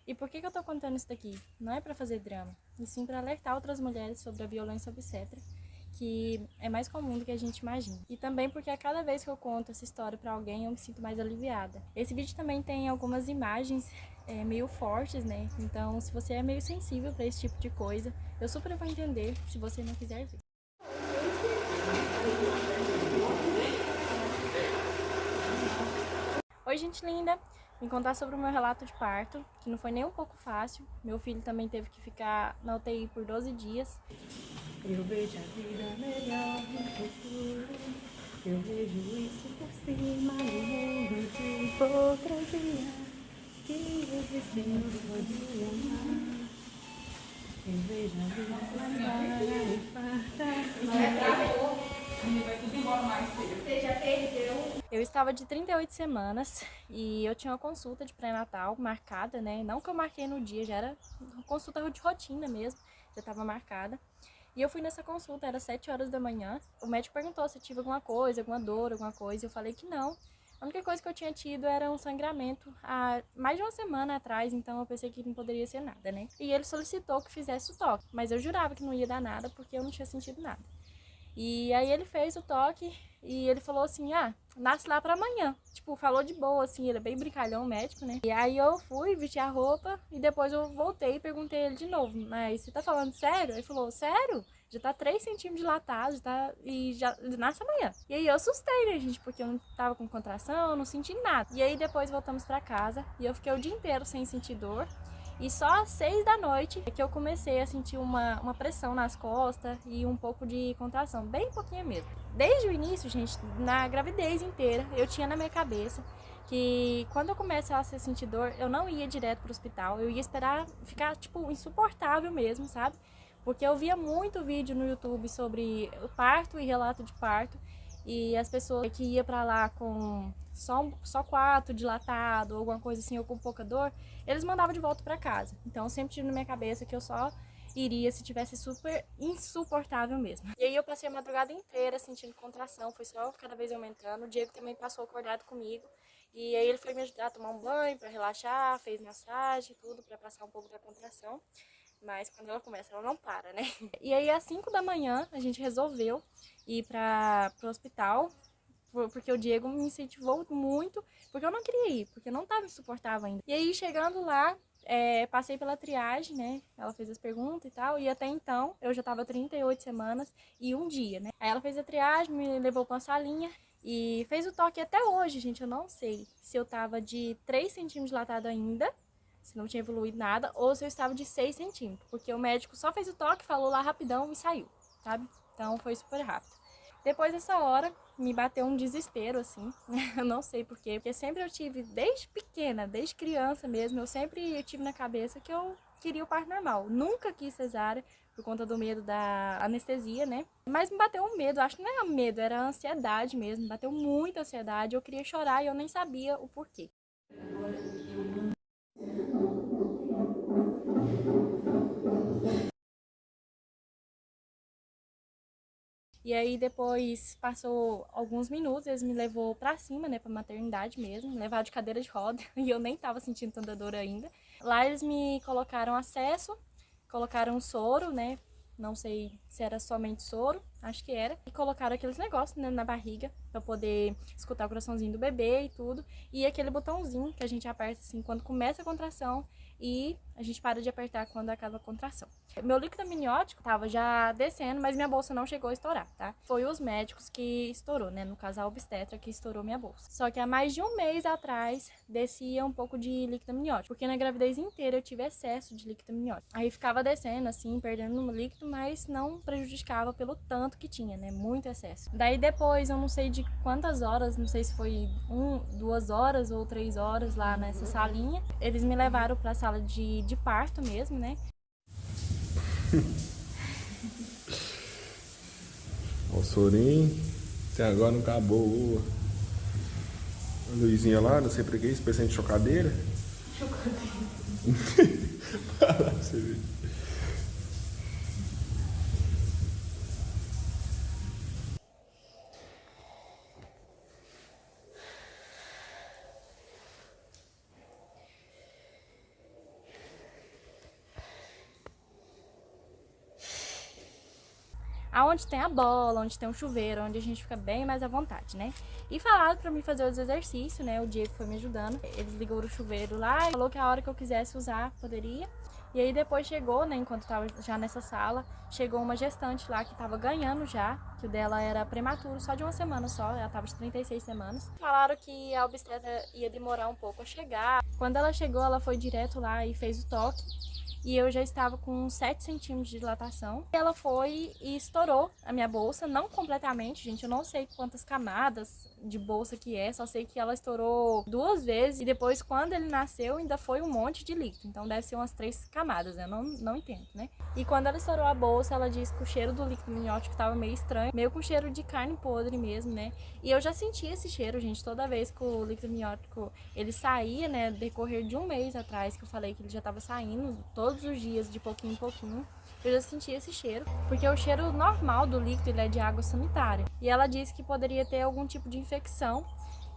E por que eu tô contando isso daqui? Não é pra fazer drama, e sim pra alertar outras mulheres sobre a violência obstétrica, que é mais comum do que a gente imagina. E também porque a cada vez que eu conto essa história pra alguém, eu me sinto mais aliviada. Esse vídeo também tem algumas imagens meio fortes, né? Então, se você é meio sensível pra esse tipo de coisa, eu super vou entender se você não quiser ver. Oi, gente linda! Vim contar sobre o meu relato de parto, que não foi nem um pouco fácil. Meu filho também teve que ficar na UTI por 12 dias. Eu vejo a vida melhor no futuro. Eu vejo isso por cima no mundo de hipocrisia que existem no dia amar. Eu vejo a vida clara e farta. Você já perdeu? Eu estava de 38 semanas e eu tinha uma consulta de pré-natal marcada, né? Não que eu marquei no dia, já era uma consulta de rotina mesmo, já estava marcada. E eu fui nessa consulta, era 7 horas da manhã. O médico perguntou se eu tive alguma coisa, alguma dor, alguma coisa. Eu falei que não. A única coisa que eu tinha tido era um sangramento há mais de uma semana atrás, então eu pensei que não poderia ser nada, né? E ele solicitou que fizesse o toque, mas eu jurava que não ia dar nada porque eu não tinha sentido nada. E aí ele fez o toque e ele falou assim, nasce lá pra amanhã. Tipo, falou de boa, assim, ele é bem brincalhão, médico, né? E aí eu fui, vesti a roupa e depois eu voltei e perguntei ele de novo, mas você tá falando sério? Ele falou, sério? Já tá 3 centímetros dilatado, e já nasce amanhã. E aí eu assustei, né, gente, porque eu não tava com contração, eu não senti nada. E aí depois voltamos pra casa e eu fiquei o dia inteiro sem sentir dor. E só às 6 da noite é que eu comecei a sentir uma pressão nas costas e um pouco de contração, bem pouquinho mesmo. Desde o início, gente, na gravidez inteira, eu tinha na minha cabeça que quando eu começasse a sentir dor, eu não ia direto pro hospital, eu ia esperar ficar, tipo, insuportável mesmo, sabe? Porque eu via muito vídeo no YouTube sobre o parto e relato de parto, e as pessoas que iam pra lá com só coato dilatado, ou alguma coisa assim, ou com pouca dor, eles mandavam de volta pra casa. Então eu sempre tive na minha cabeça que eu só iria se tivesse super insuportável mesmo. E aí eu passei a madrugada inteira sentindo contração, foi só cada vez aumentando. O Diego também passou acordado comigo. E aí ele foi me ajudar a tomar um banho pra relaxar, fez massagem, tudo pra passar um pouco da contração. Mas quando ela começa, ela não para, né? E aí às 5 da manhã a gente resolveu ir pro hospital, porque o Diego me incentivou muito, porque eu não queria ir, porque eu não estava insuportável ainda. E aí, chegando lá, passei pela triagem, né? Ela fez as perguntas e tal, e até então eu já estava 38 semanas e um dia, né? Aí ela fez a triagem, me levou para uma salinha e fez o toque até hoje, gente. Eu não sei se eu tava de 3 centímetros dilatado ainda, se não tinha evoluído nada, ou se eu estava de 6 centímetros, porque o médico só fez o toque, falou lá rapidão e saiu, sabe? Então foi super rápido. Depois dessa hora, me bateu um desespero, assim, eu não sei porquê, porque sempre eu tive, desde pequena, desde criança mesmo, eu sempre tive na cabeça que eu queria o parto normal. Nunca quis cesárea, por conta do medo da anestesia, né? Mas me bateu um medo, acho que não era medo, era ansiedade mesmo, me bateu muita ansiedade, eu queria chorar e eu nem sabia o porquê. E aí depois passou alguns minutos, eles me levou pra cima, né, pra maternidade mesmo, me levaram de cadeira de roda, e eu nem tava sentindo tanta dor ainda. Lá eles me colocaram acesso, colocaram um soro, né, não sei se era somente soro, acho que era, e colocaram aqueles negócios, né, na barriga, pra poder escutar o coraçãozinho do bebê e tudo, e aquele botãozinho que a gente aperta assim quando começa a contração, e a gente para de apertar quando acaba a contração. Meu líquido amniótico tava já descendo, mas minha bolsa não chegou a estourar, tá? Foi os médicos que estourou, né? No caso, a obstetra que estourou minha bolsa. Só que há mais de um mês atrás, descia um pouco de líquido amniótico, porque na gravidez inteira eu tive excesso de líquido amniótico. Aí ficava descendo, assim, perdendo no líquido, mas não prejudicava pelo tanto que tinha, né? Muito excesso. Daí depois, eu não sei de quantas horas, não sei se foi 2 horas ou 3 horas lá nessa salinha, eles me levaram pra sala de parto mesmo, né? Ó, o Sorim. Até agora não acabou. A Luizinha lá, não sei pra que, especialmente chocadeira. Chocadeira. Vai lá pra você ver. aonde tem a bola, onde tem um chuveiro, onde a gente fica bem mais à vontade, né? E falaram pra mim fazer os exercícios, né? O Diego foi me ajudando. Eles ligou o chuveiro lá e falou que a hora que eu quisesse usar, poderia. E aí depois chegou, né, enquanto eu tava já nessa sala, chegou uma gestante lá que tava ganhando já, que o dela era prematuro, só de uma semana só, ela tava de 36 semanas. Falaram que a obstetra ia demorar um pouco a chegar. Quando ela chegou, ela foi direto lá e fez o toque. E eu já estava com 7 centímetros de dilatação. Ela foi e estourou a minha bolsa, não completamente, gente, eu não sei quantas camadas de bolsa que é, só sei que ela estourou 2 vezes e depois, quando ele nasceu, ainda foi um monte de líquido, então deve ser umas 3 camadas, né? Eu não entendo, né? E quando ela estourou a bolsa, ela disse que o cheiro do líquido amniótico estava meio estranho, meio com cheiro de carne podre mesmo, né? E eu já sentia esse cheiro, gente, toda vez que o líquido amniótico ele saía, né, decorrer de um mês atrás, que eu falei que ele já estava saindo todos os dias, de pouquinho em pouquinho, eu já sentia esse cheiro, porque o cheiro normal do líquido ele é de água sanitária. E ela disse que poderia ter algum tipo de infecção,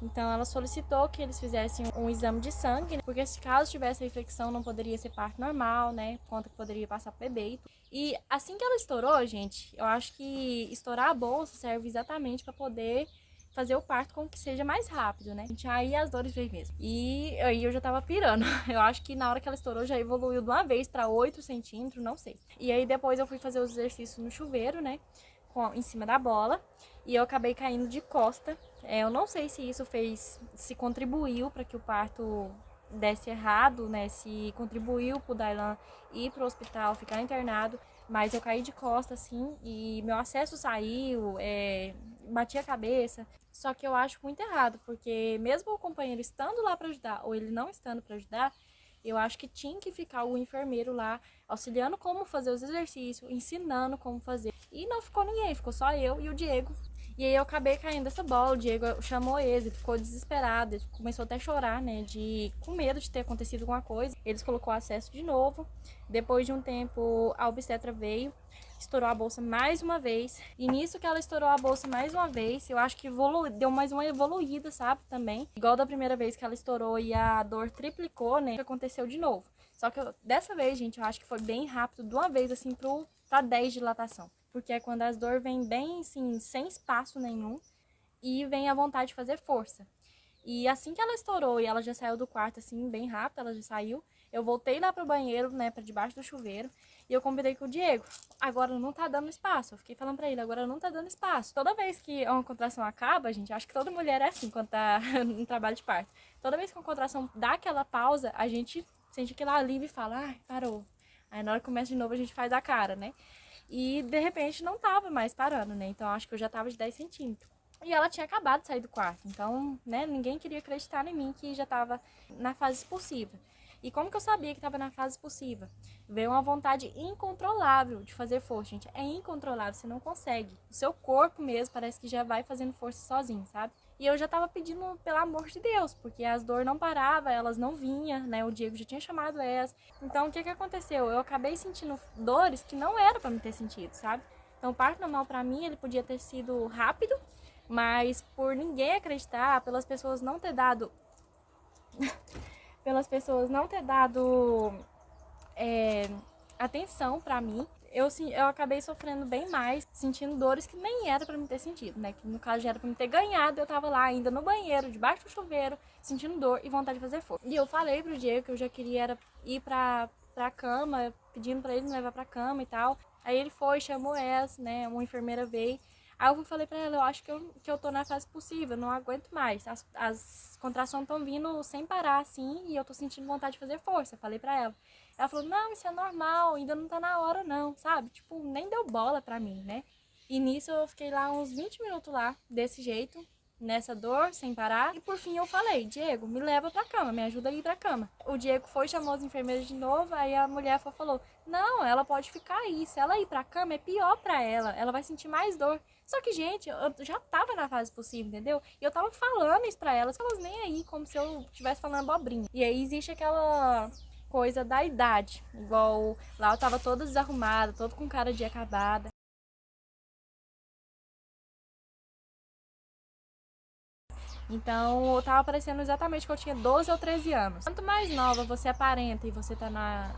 então ela solicitou que eles fizessem um exame de sangue, porque se caso tivesse a infecção não poderia ser parto normal, né, por conta que poderia passar pro bebê. E assim que ela estourou, gente, eu acho que estourar a bolsa serve exatamente para poder fazer o parto com que seja mais rápido, né? Aí as dores veio mesmo. E aí eu já tava pirando. Eu acho que na hora que ela estourou já evoluiu de uma vez pra 8 centímetros, não sei. E aí depois eu fui fazer os exercícios no chuveiro, né? Em cima da bola. E eu acabei caindo de costa. Eu não sei se isso se contribuiu para que o parto desse errado, né? Se contribuiu pro Dailan ir pro hospital, ficar internado. Mas eu caí de costa, assim, e meu acesso saiu, bati a cabeça. Só que eu acho muito errado, porque mesmo o companheiro estando lá para ajudar, ou ele não estando para ajudar, eu acho que tinha que ficar o enfermeiro lá, auxiliando como fazer os exercícios, ensinando como fazer. E não ficou ninguém, ficou só eu e o Diego. E aí eu acabei caindo dessa bola, o Diego chamou eles, ele ficou desesperado, ele começou até a chorar, né, com medo de ter acontecido alguma coisa. Eles colocou acesso de novo. Depois de um tempo, a obstetra veio, estourou a bolsa mais uma vez. E nisso que ela estourou a bolsa mais uma vez, eu acho que deu mais uma evoluída, sabe, também. Igual da primeira vez que ela estourou e a dor triplicou, né, que aconteceu de novo. Só que dessa vez, gente, eu acho que foi bem rápido, de uma vez, assim, pra 10 de dilatação. Porque é quando as dores vêm bem, assim, sem espaço nenhum e vem a vontade de fazer força. E assim que ela estourou e ela já saiu do quarto, assim, bem rápido, ela já saiu, eu voltei lá pro banheiro, né, pra debaixo do chuveiro, e eu combinei com o Diego. Agora não tá dando espaço. Eu fiquei falando pra ele, agora não tá dando espaço. Toda vez que uma contração acaba, gente, acho que toda mulher é assim quando tá no trabalho de parto. Toda vez que uma contração dá aquela pausa, a gente sente aquele alívio e fala, ai, parou. Aí na hora que começa de novo, a gente faz a cara, né? E de repente não tava mais parando, né? Então acho que eu já tava de 10 centímetros. E ela tinha acabado de sair do quarto, então, né, ninguém queria acreditar em mim que já tava na fase expulsiva. E como que eu sabia que estava na fase expulsiva? Veio uma vontade incontrolável de fazer força, gente. É incontrolável, você não consegue. O seu corpo mesmo parece que já vai fazendo força sozinho, sabe? E eu já tava pedindo, pelo amor de Deus, porque as dores não paravam, elas não vinham, né? O Diego já tinha chamado elas. Então, o que que aconteceu? Eu acabei sentindo dores que não era pra me ter sentido, sabe? Então, o parto normal pra mim, ele podia ter sido rápido, mas por ninguém acreditar, pelas pessoas não ter dado atenção pra mim, eu acabei sofrendo bem mais, sentindo dores que nem era pra me ter sentido, né? Que no caso já era pra me ter ganhado, eu tava lá ainda no banheiro, debaixo do chuveiro, sentindo dor e vontade de fazer força. E eu falei pro Diego que eu já queria ir pra cama, pedindo pra ele me levar pra cama e tal. Aí ele foi, chamou essa, né? Uma enfermeira veio. Aí eu falei pra ela, eu acho que eu tô na fase possível, não aguento mais. As contrações estão vindo sem parar, assim, e eu tô sentindo vontade de fazer força. Falei pra ela. Ela falou, não, isso é normal, ainda não tá na hora não, sabe? Tipo, nem deu bola pra mim, né? E nisso eu fiquei lá uns 20 minutos lá, desse jeito, nessa dor, sem parar. E por fim eu falei, Diego, me leva pra cama, me ajuda a ir pra cama. O Diego foi, chamou os enfermeiros de novo, aí a mulher falou, não, ela pode ficar aí, se ela ir pra cama é pior pra ela vai sentir mais dor. Só que, gente, eu já tava na fase possível, entendeu? E eu tava falando isso pra elas nem aí, como se eu estivesse falando abobrinha. E aí existe aquela coisa da idade, igual lá eu tava toda desarrumada, toda com cara de acabada. Então, eu tava parecendo exatamente que eu tinha 12 ou 13 anos. Quanto mais nova você aparenta e você tá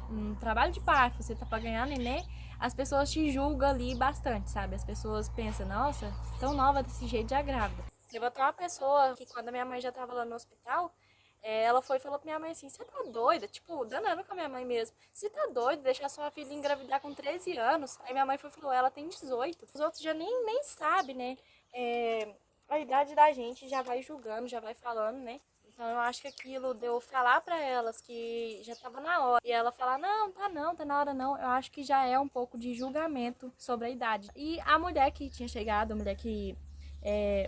no trabalho de parto, você tá pra ganhar neném, as pessoas te julgam ali bastante, sabe? As pessoas pensam, nossa, tão nova desse jeito, já grávida. Teve até uma pessoa que, quando a minha mãe já tava lá no hospital, ela foi e falou pra minha mãe assim, você tá doida? Tipo, danando com a minha mãe mesmo. Você tá doida deixar sua filha engravidar com 13 anos? Aí minha mãe foi e falou, ela tem 18. Os outros já nem sabem, né? A idade da gente já vai julgando, já vai falando, né? Então eu acho que aquilo de eu falar pra elas que já tava na hora e ela falar, não, tá na hora não, eu acho que já é um pouco de julgamento sobre a idade. E a mulher que tinha chegado, a mulher que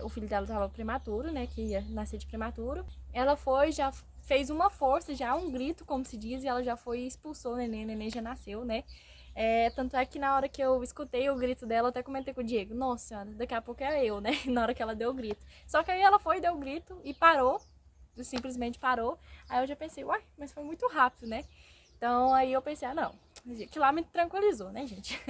o filho dela tava prematuro, né, que ia nascer de prematuro, ela foi, já fez uma força, já um grito, como se diz, e ela já foi e expulsou o neném já nasceu, né? Tanto é que na hora que eu escutei o grito dela, eu até comentei com o Diego, nossa senhora, daqui a pouco é eu, né? Na hora que ela deu o grito. Só que aí ela foi, deu o grito e parou, simplesmente parou. Aí eu já pensei, uai, mas foi muito rápido, né? Então aí eu pensei, não, que lá me tranquilizou, né, gente?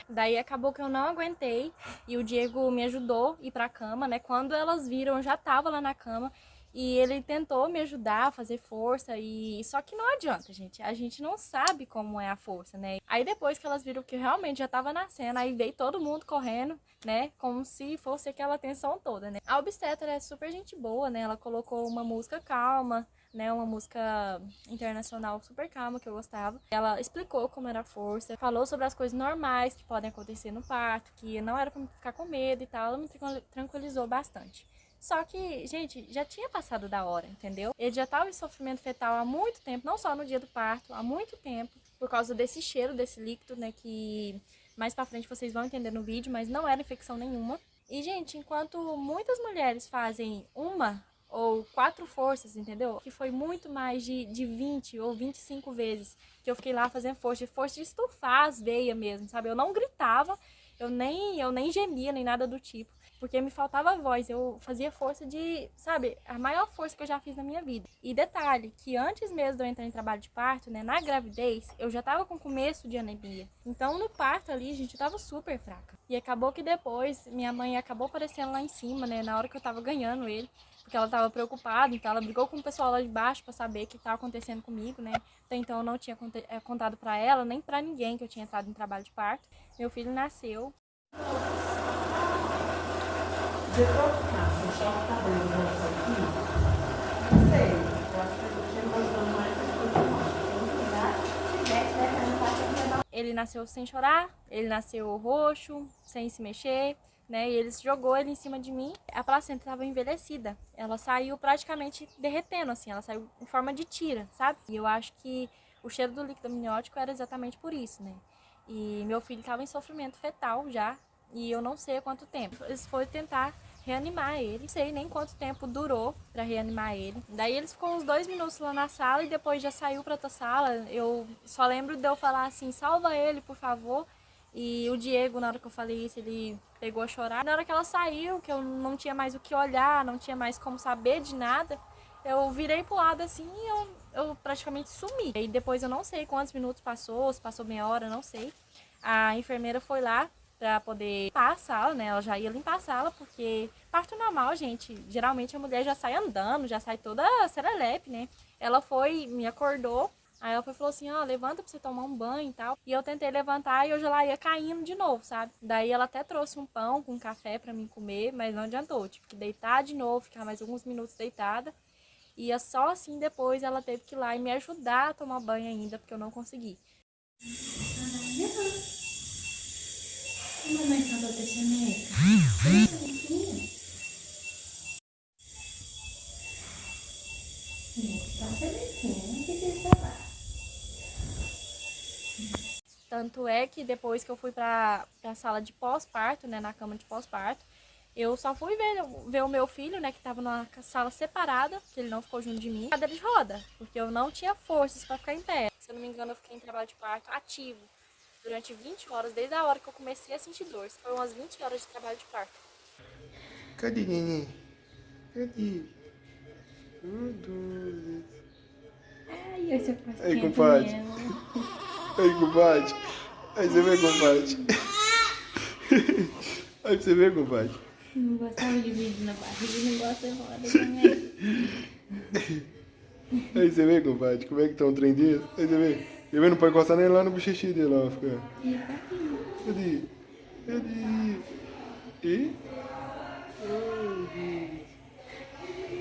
Daí acabou que eu não aguentei e o Diego me ajudou a ir pra cama, né? Quando elas viram, eu já tava lá na cama. E ele tentou me ajudar a fazer força, e só que não adianta, gente. A gente não sabe como é a força, né? Aí depois que elas viram que realmente já tava nascendo, aí veio todo mundo correndo, né? Como se fosse aquela tensão toda, né? A obstetra é super gente boa, né? Ela colocou uma música calma, né, uma música internacional super calma que eu gostava. Ela explicou como era a força, falou sobre as coisas normais que podem acontecer no parto, que não era pra ficar com medo e tal. Ela me tranquilizou bastante. Só que, gente, já tinha passado da hora, entendeu? Ele já estava em sofrimento fetal há muito tempo, não só no dia do parto, há muito tempo, por causa desse cheiro, desse líquido, né, que mais pra frente vocês vão entender no vídeo, mas não era infecção nenhuma. E, gente, enquanto muitas mulheres fazem uma ou 4 forças, entendeu? Que foi muito mais de 20 ou 25 vezes que eu fiquei lá fazendo força de estufar as veias mesmo, sabe? Eu não gritava, eu nem gemia, nem nada do tipo, porque me faltava voz. Eu fazia força de, sabe, a maior força que eu já fiz na minha vida. E detalhe, que antes mesmo de eu entrar em trabalho de parto, né, na gravidez, eu já tava com começo de anemia. Então no parto ali, gente, eu tava super fraca. E acabou que depois, minha mãe acabou aparecendo lá em cima, né, na hora que eu tava ganhando ele, porque ela tava preocupada, então ela brigou com o pessoal lá de baixo pra saber o que tava acontecendo comigo, né. Até então eu não tinha contado pra ela, nem pra ninguém que eu tinha entrado em trabalho de parto. Meu filho nasceu. De trocar, deixar o cabelo nosso aqui, não sei, eu acho que a gente não usando mais essas coisas não. Ele nasceu sem chorar, ele nasceu roxo, sem se mexer, né? E ele jogou ele em cima de mim. A placenta estava envelhecida, ela saiu praticamente derretendo, assim, ela saiu em forma de tira, sabe? E eu acho que o cheiro do líquido amniótico era exatamente por isso, né? E meu filho estava em sofrimento fetal já, e eu não sei há quanto tempo. Eles foram tentar reanimar ele, não sei nem quanto tempo durou para reanimar ele. Daí eles ficou uns 2 minutos lá na sala e depois já saiu para outra sala. Eu só lembro de eu falar assim, salva ele, por favor. E o Diego, na hora que eu falei isso, ele pegou a chorar. Na hora que ela saiu, que eu não tinha mais o que olhar, não tinha mais como saber de nada, eu virei pro lado assim e eu praticamente sumi. E depois eu não sei quantos minutos passou, se passou meia hora, não sei. A enfermeira foi lá pra poder limpar a sala, né? Ela já ia limpar a sala, porque parto normal, gente, geralmente a mulher já sai andando, já sai toda serelepe, né? Ela foi, me acordou, aí ela foi, falou assim, ó, levanta pra você tomar um banho e tal. E eu tentei levantar e eu já lá ia caindo de novo, sabe? Daí ela até trouxe um pão com café pra mim comer, mas não adiantou. Tive que deitar de novo, ficar mais alguns minutos deitada. E só assim depois ela teve que ir lá e me ajudar a tomar banho ainda, porque eu não consegui. Mamãe falou desse neca. Tá felizinho, que você vai. Tanto é que depois que eu fui pra sala de pós-parto, né, na cama de pós-parto, eu só fui ver o meu filho, né, que tava numa sala separada, que ele não ficou junto de mim, cadeira de roda, porque eu não tinha forças pra ficar em pé. Se eu não me engano, eu fiquei em trabalho de parto ativo durante 20 horas, desde a hora que eu comecei a sentir dor. Foram umas 20 horas de trabalho de parto. Cadê, neném? Cadê? Doce. Ai, esse pai Aí, compadre. Aí, compadre. Aí você vê, compadre. Aí você vê, compadre. Não gostava de vídeo na barriga, não gosta de roda também. Aí você vê, compadre, como é que tá um trem desse? Aí você vê. Ele não pode encostar nem lá no bochechi dele, ó. Fica. E tá aqui. Cadê? E?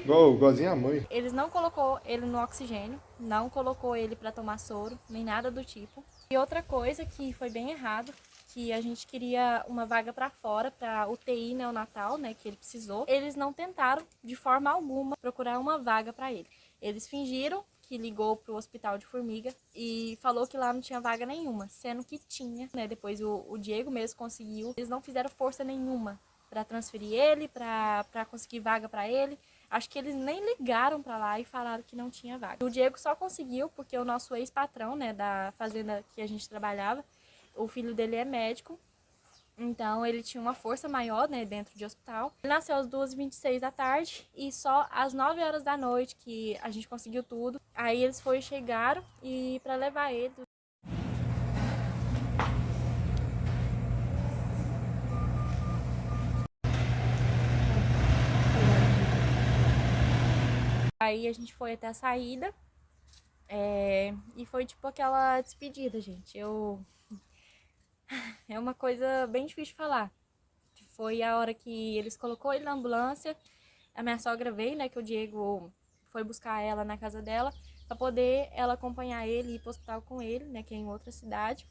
Igualzinho a mãe. Eles não colocou ele no oxigênio, não colocou ele pra tomar soro, nem nada do tipo. E outra coisa que foi bem errado, que a gente queria uma vaga pra fora, pra UTI neonatal, né, que ele precisou. Eles não tentaram, de forma alguma, procurar uma vaga pra ele. Eles fingiram que ligou pro hospital de Formiga e falou que lá não tinha vaga nenhuma, sendo que tinha, né? Depois o Diego mesmo conseguiu. Eles não fizeram força nenhuma para transferir ele, para conseguir vaga para ele. Acho que eles nem ligaram para lá e falaram que não tinha vaga. O Diego só conseguiu porque o nosso ex-patrão, né, da fazenda que a gente trabalhava, o filho dele é médico. Então, ele tinha uma força maior, né, dentro de hospital. Ele nasceu às 2h26 da tarde e só às 9 horas da noite que a gente conseguiu tudo. Aí eles chegaram e para levar ele. Aí a gente foi até a saída e foi tipo aquela despedida, gente. É uma coisa bem difícil de falar. Foi a hora que eles colocou ele na ambulância. A minha sogra veio, né, que o Diego foi buscar ela na casa dela, pra poder ela acompanhar ele e ir pro hospital com ele, né, que é em outra cidade.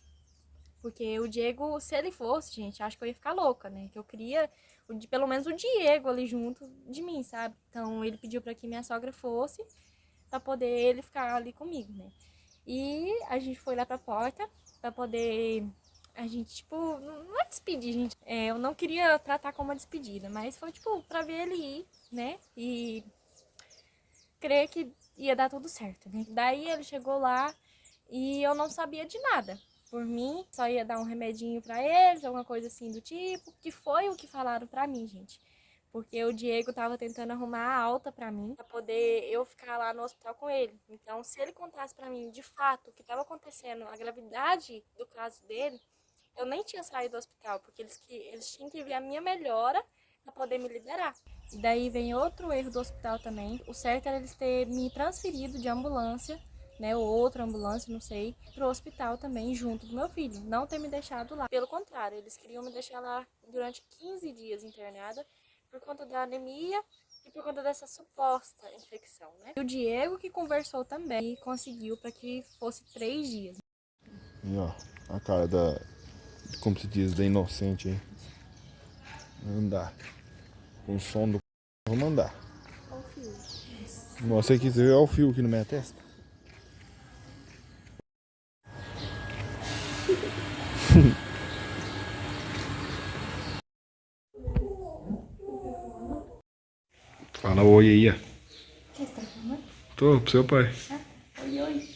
Porque o Diego, se ele fosse, gente, acho que eu ia ficar louca, né, que eu queria pelo menos o Diego ali junto de mim, sabe? Então ele pediu pra que minha sogra fosse, pra poder ele ficar ali comigo, né. E a gente foi lá pra porta, pra poder... A gente, tipo, não é despedir, gente. Eu não queria tratar como uma despedida, mas foi, tipo, pra ver ele ir, né? E crer que ia dar tudo certo, né? Daí ele chegou lá e eu não sabia de nada. Por mim, só ia dar um remedinho pra eles, alguma coisa assim do tipo, que foi o que falaram pra mim, gente. Porque o Diego tava tentando arrumar a alta pra mim, pra poder eu ficar lá no hospital com ele. Então, se ele contasse pra mim, de fato, o que tava acontecendo, a gravidade do caso dele, eu nem tinha saído do hospital, porque eles tinham que ver a minha melhora para poder me liberar. E daí vem outro erro do hospital também. O certo era eles terem me transferido de ambulância, né, ou outra ambulância, não sei, pro hospital também, junto do meu filho. Não ter me deixado lá. Pelo contrário, eles queriam me deixar lá durante 15 dias internada, por conta da anemia e por conta dessa suposta infecção, né. E o Diego que conversou também e conseguiu para que fosse 3 dias. E ó, a cara como se diz, da inocente aí. Andar. Com o som do vamos andar. Olha o fio. Nossa, aqui você vê o fio aqui na minha testa. Fala oi aí, ó. Você está filmando? Tô pro seu pai. Oi, oi.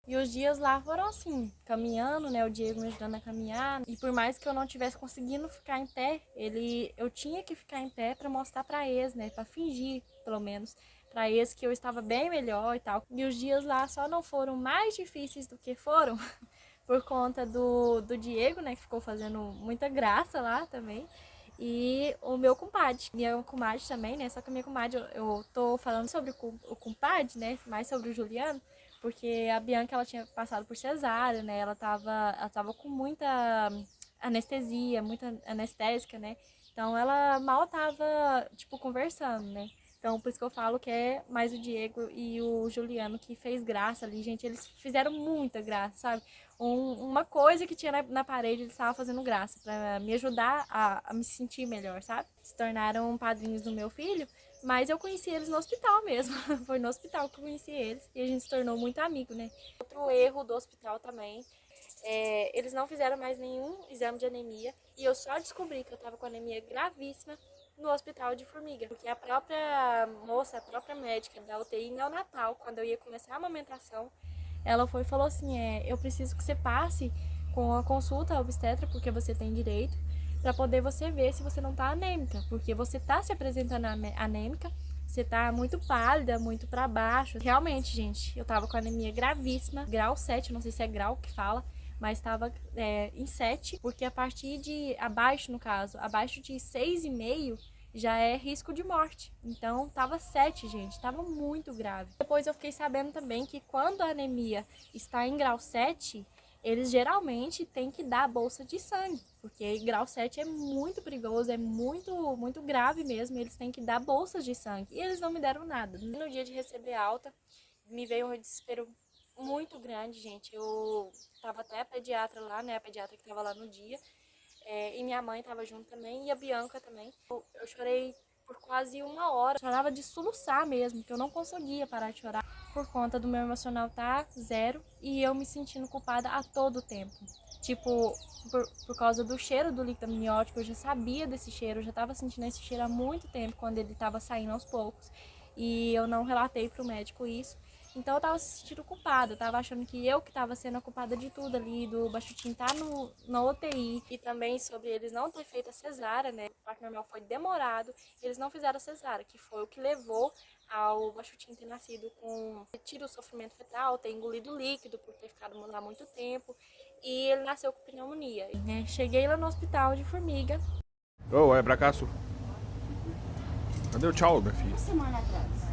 E os dias lá foram assim, caminhando, né, o Diego me ajudando a caminhar. E por mais que eu não tivesse conseguindo ficar em pé, eu tinha que ficar em pé para mostrar para eles, né, para fingir, pelo menos, para eles que eu estava bem melhor e tal. E os dias lá só não foram mais difíceis do que foram por conta do Diego, né, que ficou fazendo muita graça lá também. E o meu compadre, minha comadre também, né, só que a minha comadre, eu tô falando sobre o compadre, né, mais sobre o Juliano, porque a Bianca, ela tinha passado por cesárea, né, ela tava com muita anestesia, muita anestésica, né, então ela mal tava, tipo, conversando, né, então por isso que eu falo que é mais o Diego e o Juliano que fez graça ali, gente, eles fizeram muita graça, sabe, uma coisa que tinha na parede, eles estavam fazendo graça, pra me ajudar a me sentir melhor, sabe, se tornaram padrinhos do meu filho. Mas eu conheci eles no hospital mesmo, foi no hospital que eu conheci eles e a gente se tornou muito amigo, né. Outro erro do hospital também, eles não fizeram mais nenhum exame de anemia e eu só descobri que eu tava com anemia gravíssima no hospital de Formiga, porque a própria moça, a própria médica da UTI neonatal, quando eu ia começar a amamentação, ela foi e falou assim, eu preciso que você passe com a consulta obstetra, porque você tem direito, para poder você ver se você não tá anêmica, porque você tá se apresentando anêmica, você tá muito pálida, muito para baixo. Realmente, gente, eu tava com anemia gravíssima, grau 7, não sei se é grau que fala, mas estava em 7, porque a partir de abaixo, no caso, abaixo de 6,5 já é risco de morte. Então tava 7, gente, tava muito grave. Depois eu fiquei sabendo também que quando a anemia está em grau 7, eles geralmente têm que dar a bolsa de sangue, porque grau 7 é muito perigoso, é muito grave mesmo, eles têm que dar bolsas de sangue. E eles não me deram nada. No dia de receber alta, me veio um desespero muito grande, gente. Eu tava até a pediatra lá, né, a pediatra que tava lá no dia, e minha mãe tava junto também, e a Bianca também. Eu chorei por quase 1 hora, chorava de soluçar mesmo, que eu não conseguia parar de chorar por conta do meu emocional tá 0 e eu me sentindo culpada a todo tempo. Tipo, por causa do cheiro do líquido amniótico, eu já sabia desse cheiro, eu já tava sentindo esse cheiro há muito tempo, quando ele tava saindo aos poucos. E eu não relatei pro médico isso. Então eu tava se sentindo culpada, eu tava achando que eu que tava sendo a culpada de tudo ali, do Bachutinho tá na UTI. E também sobre eles não ter feito a cesárea, né? O parto normal foi demorado, e eles não fizeram a cesárea, que foi o que levou ao Bachutinho ter nascido com tido o sofrimento fetal, ter engolido líquido por ter ficado lá muito tempo. E ele nasceu com pneumonia, né? Cheguei lá no hospital de Formiga. Ô, é pra cá, Su. Cadê o tchau, minha filha? Uma semana atrás.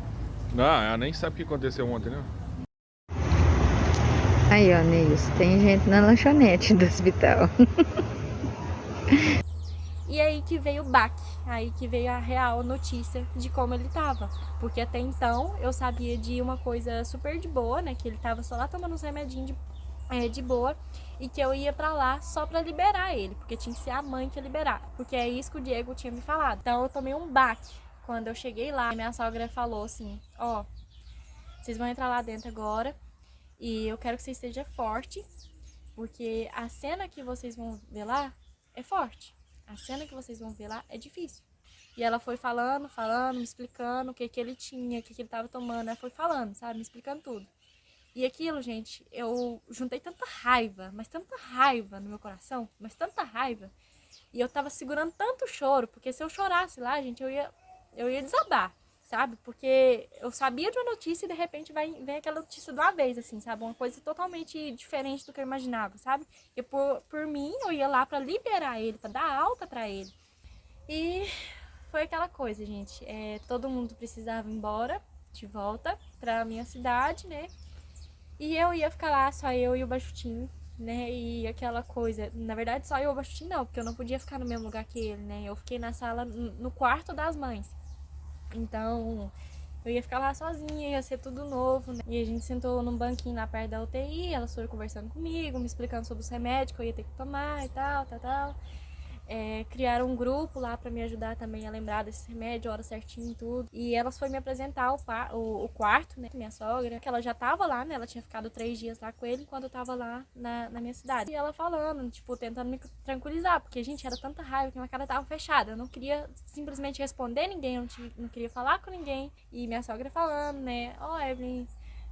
Ah, ela nem sabe o que aconteceu ontem, né? Aí, ó, Neilson, tem gente na lanchonete do hospital. E aí que veio o baque, aí que veio a real notícia de como ele tava. Porque até então eu sabia de uma coisa super de boa, né? Que ele tava só lá tomando uns remedinhos de boa. E que eu ia pra lá só pra liberar ele, porque tinha que ser a mãe que ia liberar. Porque é isso que o Diego tinha me falado. Então eu tomei um baque. Quando eu cheguei lá, minha sogra falou assim, ó, vocês vão entrar lá dentro agora e eu quero que você esteja forte, porque a cena que vocês vão ver lá é forte. A cena que vocês vão ver lá é difícil. E ela foi falando, me explicando o que ele tinha, o que ele tava tomando. Ela foi falando, sabe? Me explicando tudo. E aquilo, gente, eu juntei tanta raiva, mas tanta raiva no meu coração, mas tanta raiva. E eu tava segurando tanto choro, porque se eu chorasse lá, gente, eu ia desabar, sabe? Porque eu sabia de uma notícia e de repente vem aquela notícia de uma vez, assim, sabe? Uma coisa totalmente diferente do que eu imaginava, sabe? E por mim, eu ia lá pra liberar ele, pra dar alta pra ele. E foi aquela coisa, gente. Todo mundo precisava ir embora, de volta pra minha cidade, né? E eu ia ficar lá, só eu e o Bachutinho, né? E aquela coisa, na verdade só eu e o Bachutinho não, porque eu não podia ficar no mesmo lugar que ele, né? Eu fiquei na sala, no quarto das mães. Então, eu ia ficar lá sozinha, ia ser tudo novo, né? E a gente sentou num banquinho lá perto da UTI, elas foram conversando comigo, me explicando sobre os remédios que eu ia ter que tomar e tal. Criaram um grupo lá pra me ajudar também a lembrar desse remédio, hora certinho e tudo. E elas foram me apresentar o quarto, né, minha sogra, que ela já tava lá, né, ela tinha ficado 3 dias lá com ele enquanto eu tava lá na minha cidade. E ela falando, tipo, tentando me tranquilizar, porque, gente, era tanta raiva que minha cara tava fechada. Eu não queria simplesmente responder ninguém, não queria falar com ninguém. E minha sogra falando, né, ó, Evelyn,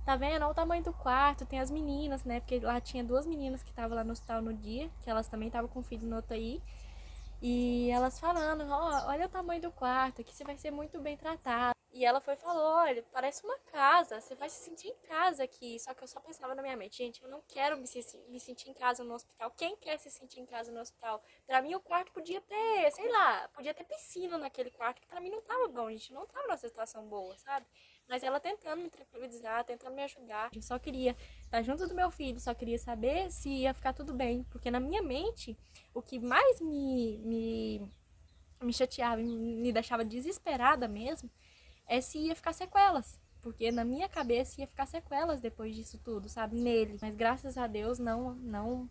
tá vendo? Olha o tamanho do quarto, tem as meninas, né, porque lá tinha 2 meninas que estavam lá no hospital no dia, que elas também estavam com filho no UTI. E elas falando, olha o tamanho do quarto, aqui você vai ser muito bem tratado. E ela foi e falou, olha, parece uma casa, você vai se sentir em casa aqui. Só que eu só pensava na minha mente, gente, eu não quero me sentir em casa no hospital. Quem quer se sentir em casa no hospital? Pra mim o quarto podia ter, sei lá, podia ter piscina naquele quarto, que pra mim não tava bom, gente, não tava numa situação boa, sabe? Mas ela tentando me tranquilizar, tentando me ajudar. Eu só queria estar junto do meu filho, só queria saber se ia ficar tudo bem. Porque na minha mente, o que mais me chateava, me deixava desesperada mesmo, é se ia ficar sequelas. Porque na minha cabeça ia ficar sequelas depois disso tudo, sabe? Nele. Mas graças a Deus não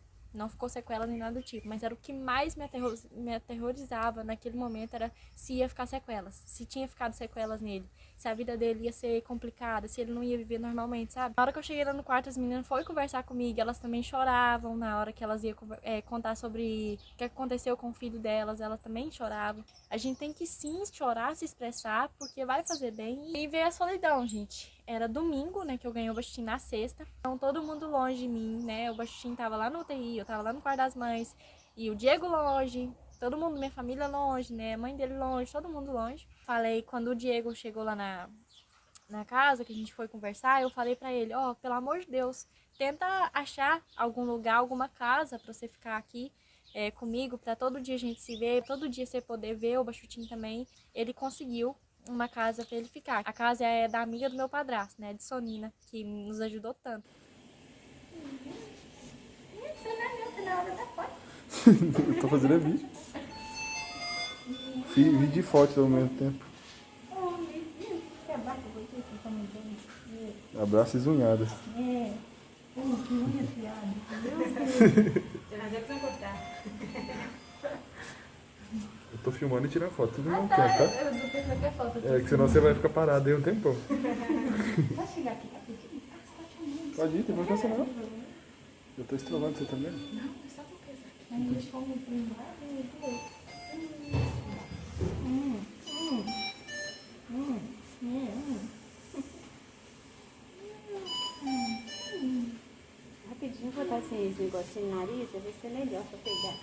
ficou sequela nem nada do tipo. Mas era o que mais me aterrorizava naquele momento, era se ia ficar sequelas. Se tinha ficado sequelas nele. Se a vida dele ia ser complicada, se ele não ia viver normalmente, sabe? Na hora que eu cheguei lá no quarto, as meninas foram conversar comigo, elas também choravam na hora que elas iam contar sobre o que aconteceu com o filho delas, elas também choravam. A gente tem que sim chorar, se expressar, porque vai fazer bem. E ver a solidão, gente. Era domingo, né, que eu ganhei o Bachutinho na sexta. Então todo mundo longe de mim, né? O Bachutinho tava lá no UTI, eu tava lá no quarto das mães. E o Diego longe, todo mundo, minha família longe, né? A mãe dele longe, todo mundo longe. Falei, quando o Diego chegou lá na casa, que a gente foi conversar, eu falei pra ele, ó, pelo amor de Deus, tenta achar algum lugar, alguma casa pra você ficar aqui comigo, pra todo dia a gente se ver, todo dia você poder ver o Bachutinho também. Ele conseguiu uma casa pra ele ficar. A casa é da amiga do meu padrasto, né, de Sonina, que nos ajudou tanto. Eu tô fazendo vídeo. Vídeo e foto ao mesmo tempo. Abraço e zunhada. Eu tô filmando e tirando foto tudo ao mesmo tempo, tá? Eu não sei que é foto. É, que senão você vai ficar parado aí um tempão. Pode chegar aqui rapidinho? Pode ir, tem importância não. Eu tô estrolando você também. Não, é só pra pesar. Aí deixa eu ir lá. Rapidinho, vou botar esse negocinho no nariz, vai ser melhor pra pegar.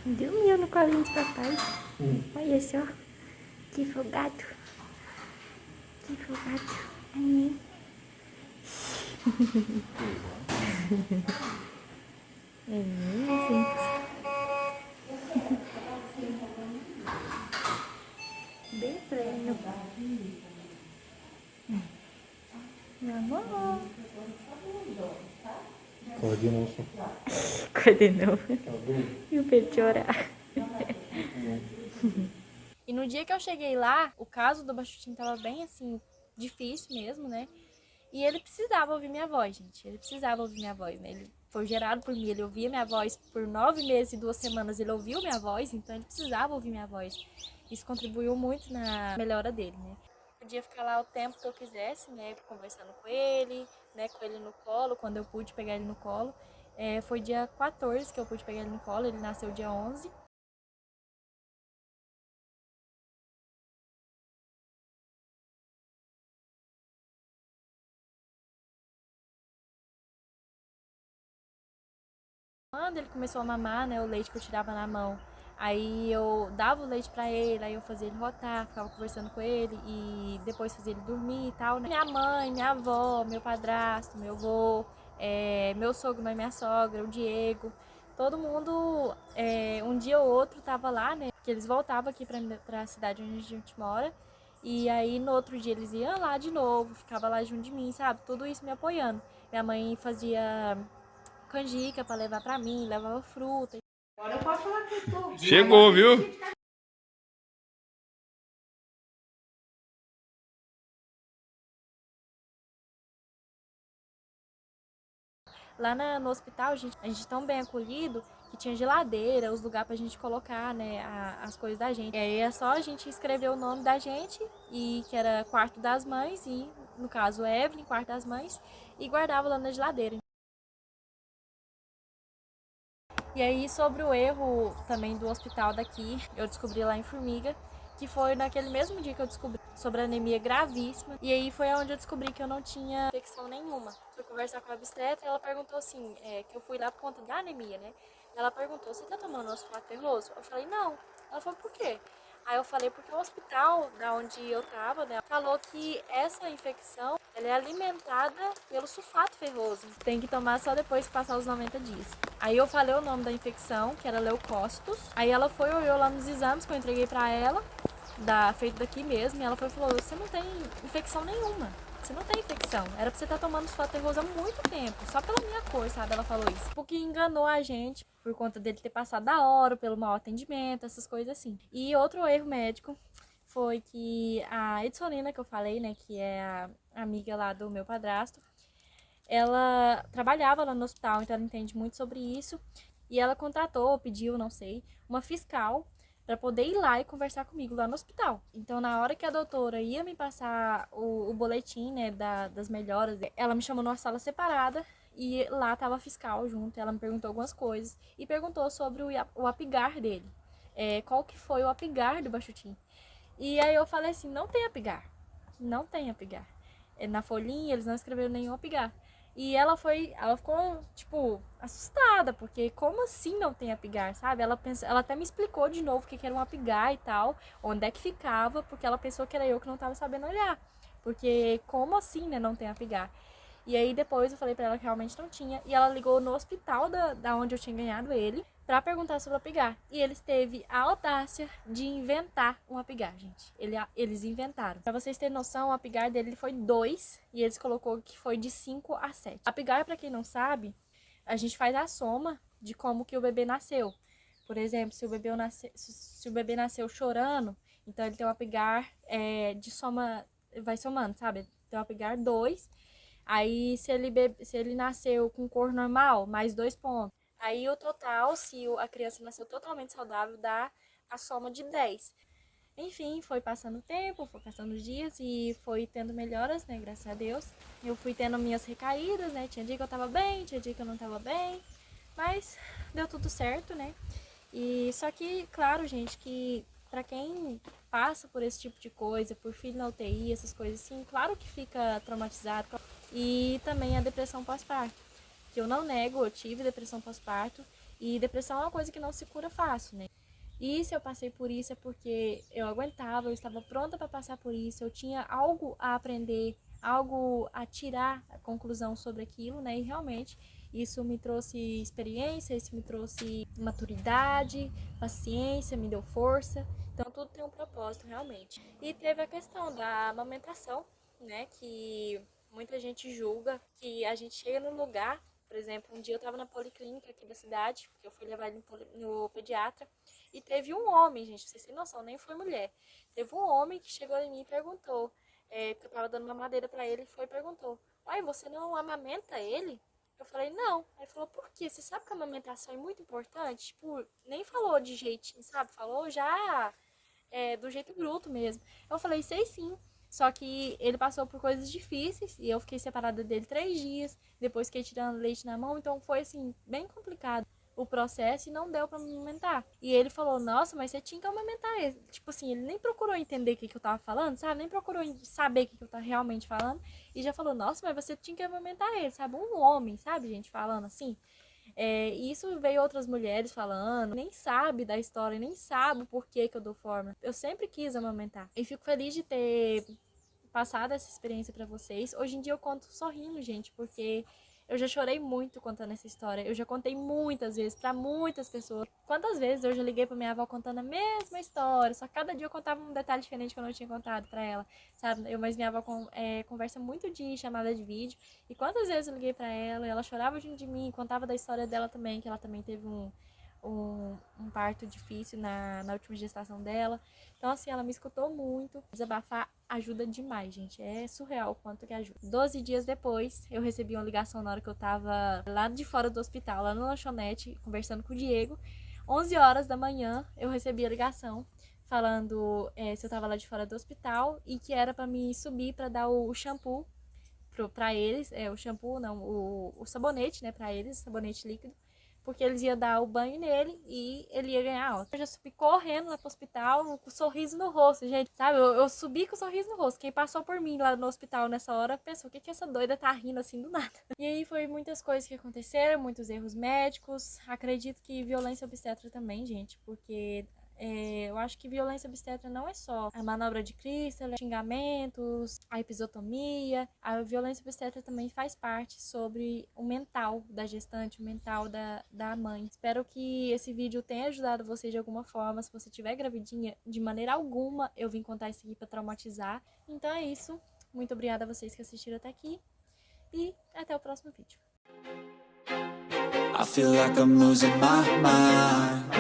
Dormiu no colinho de papai. Olha só. Que folgado. Que folgado. Ai. Gente. Bem pleno. Meu amor. Coordenação. Coordenou. E o Pedro chorar. E no dia que eu cheguei lá, o caso do Bachutinho tava bem, assim, difícil mesmo, né? E ele precisava ouvir minha voz, gente. Ele precisava ouvir minha voz, né? Ele foi gerado por mim, ele ouvia minha voz por 9 meses e 2 semanas, ele ouviu minha voz, então ele precisava ouvir minha voz. Isso contribuiu muito na melhora dele, né? Eu podia ficar lá o tempo que eu quisesse, né? Conversando com ele, né? Com ele no colo, quando eu pude pegar ele no colo. Foi dia 14 que eu pude pegar ele no colo, ele nasceu dia 11. Quando ele começou a mamar, né, o leite que eu tirava na mão, aí eu dava o leite pra ele, aí eu fazia ele rotar, ficava conversando com ele e depois fazia ele dormir e tal, né? Minha mãe, minha avó, meu padrasto, meu avô, meu sogro, minha sogra, o Diego, todo mundo, um dia ou outro tava lá, né? Que eles voltavam aqui pra cidade onde a gente mora. E aí no outro dia eles iam lá de novo, ficava lá junto de mim, sabe? Tudo isso me apoiando. Minha mãe fazia canjica pra levar pra mim, levava fruta. Agora eu posso falar que eu tô. Chegou, viu? Lá no hospital, a gente tão bem acolhido que tinha geladeira, os lugares pra gente colocar, né, as coisas da gente. E aí é só a gente escrever o nome da gente, e que era quarto das mães, e no caso Evelyn, quarto das mães, e guardava lá na geladeira. E aí, sobre o erro também do hospital daqui, eu descobri lá em Formiga, que foi naquele mesmo dia que eu descobri sobre anemia gravíssima. E aí foi onde eu descobri que eu não tinha infecção nenhuma. Fui conversar com a obstetra e ela perguntou assim, que eu fui lá por conta da anemia, né? Ela perguntou, você tá tomando sulfato ferroso? Eu falei, não. Ela falou, por quê? Aí eu falei, porque o hospital da onde eu tava, né, falou que essa infecção, ela é alimentada pelo sulfato ferroso. Tem que tomar só depois que passar os 90 dias. Aí eu falei o nome da infecção, que era leucócitos. Aí ela foi, olhou lá nos exames que eu entreguei pra ela, feito daqui mesmo, e ela foi e falou, você não tem infecção nenhuma. Você não tem infecção. Era pra você estar tomando sulfato ferroso há muito tempo. Só pela minha cor, sabe? Ela falou isso. Porque enganou a gente por conta dele ter passado da hora, pelo mau atendimento, essas coisas assim. E outro erro médico foi que a Edsonina, que eu falei, né? Que é a amiga lá do meu padrasto, ela trabalhava lá no hospital, então ela entende muito sobre isso. E ela contratou, pediu, não sei, uma fiscal para poder ir lá e conversar comigo lá no hospital. Então, na hora que a doutora ia me passar o boletim, né, das melhoras, ela me chamou numa sala separada e lá tava a fiscal junto. Ela me perguntou algumas coisas e perguntou sobre o Apgar dele. Qual que foi o Apgar do Bachutinho? E aí eu falei assim, não tem Apgar. Não tem Apgar. Na folhinha eles não escreveram nenhum Apgar. E ela ficou, tipo, assustada, porque como assim não tem apigar, sabe? Ela até me explicou de novo o que era um apigar e tal, onde é que ficava, porque ela pensou que era eu que não tava sabendo olhar. Porque como assim, né, não tem apigar? E aí depois eu falei pra ela que realmente não tinha, e ela ligou no hospital da onde eu tinha ganhado ele, pra perguntar sobre o apigar. E eles teve a audácia de inventar um apigar, gente. Eles inventaram. Pra vocês terem noção, o apigar dele foi 2 e eles colocou que foi de 5 a 7. Apigar, pra quem não sabe, a gente faz a soma de como que o bebê nasceu. Por exemplo, se o bebê nasceu chorando, então ele tem um apigar de soma, vai somando, sabe? Tem um apigar 2. Aí se ele nasceu com cor normal, mais 2 pontos. Aí o total, se a criança nasceu totalmente saudável, dá a soma de 10. Enfim, foi passando o tempo, foi passando os dias e foi tendo melhoras, né, graças a Deus. Eu fui tendo minhas recaídas, né, tinha dia que eu tava bem, tinha dia que eu não tava bem, mas deu tudo certo, né. E só que, claro, gente, que pra quem passa por esse tipo de coisa, por filho na UTI, essas coisas assim, claro que fica traumatizado. E também a depressão pós-parto, que eu não nego, eu tive depressão pós-parto, e depressão é uma coisa que não se cura fácil, né? E se eu passei por isso é porque eu aguentava, eu estava pronta para passar por isso, eu tinha algo a aprender, algo a tirar a conclusão sobre aquilo, né? E realmente isso me trouxe experiência, isso me trouxe maturidade, paciência, me deu força. Então tudo tem um propósito realmente. E teve a questão da amamentação, né? Que muita gente julga que a gente chega no lugar. Por exemplo, um dia eu estava na policlínica aqui da cidade, porque eu fui levar ele no pediatra, e teve um homem, gente, vocês têm noção, nem foi mulher. Teve um homem que chegou em mim e perguntou, porque eu estava dando mamadeira para ele, e perguntou, uai, você não amamenta ele? Eu falei, não. Aí ele falou, por quê? Você sabe que a amamentação é muito importante? Tipo, nem falou de jeitinho, sabe? Falou já do jeito bruto mesmo. Eu falei, sei sim. Só que ele passou por coisas difíceis e eu fiquei separada dele 3 dias, depois fiquei tirando leite na mão, então foi assim, bem complicado o processo e não deu pra me amamentar. E ele falou, nossa, mas você tinha que amamentar ele. Tipo assim, ele nem procurou entender o que eu tava falando, sabe? Nem procurou saber o que eu tava realmente falando. E já falou, nossa, mas você tinha que amamentar ele, sabe? Um homem, sabe, gente, falando assim. E isso veio outras mulheres falando, nem sabe da história, nem sabe o porquê que eu dou forma. Eu sempre quis amamentar. E fico feliz de ter passado essa experiência pra vocês. Hoje em dia eu conto sorrindo, gente, porque eu já chorei muito contando essa história. Eu já contei muitas vezes pra muitas pessoas. Quantas vezes eu já liguei pra minha avó contando a mesma história, só que cada dia eu contava um detalhe diferente que eu não tinha contado pra ela, sabe? Mas minha avó conversa muito de chamada de vídeo. E quantas vezes eu liguei pra ela e ela chorava junto de mim, contava da história dela também, que ela também teve um parto difícil na última gestação dela. Então, assim, ela me escutou muito. Desabafar ajuda demais, gente. É surreal o quanto que ajuda. 12 dias depois, eu recebi uma ligação na hora que eu tava lá de fora do hospital, lá no lanchonete, conversando com o Diego. 11 horas da manhã, eu recebi a ligação falando se eu tava lá de fora do hospital e que era pra me subir pra dar o shampoo pra eles. O shampoo, não, o sabonete, né, pra eles, sabonete líquido. Porque eles iam dar o banho nele e ele ia ganhar alta. Eu já subi correndo lá pro hospital com um sorriso no rosto, gente, sabe? Eu subi com um sorriso no rosto. Quem passou por mim lá no hospital nessa hora pensou, o que essa doida tá rindo assim do nada? E aí foi muitas coisas que aconteceram, muitos erros médicos. Acredito que violência obstétrica também, gente, porque eu acho que violência obstétrica não é só a manobra de Crystal, xingamentos, a episiotomia. A violência obstétrica também faz parte sobre o mental da gestante, o mental da mãe. Espero que esse vídeo tenha ajudado você de alguma forma. Se você estiver gravidinha, de maneira alguma eu vim contar isso aqui pra traumatizar. Então é isso. Muito obrigada a vocês que assistiram até aqui. E até o próximo vídeo. I feel like I'm losing my mind.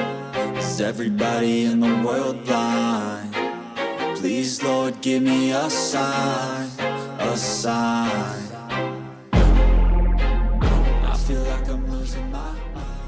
Is everybody in the world blind? Please, Lord, give me a sign, a sign. I feel like I'm losing my mind.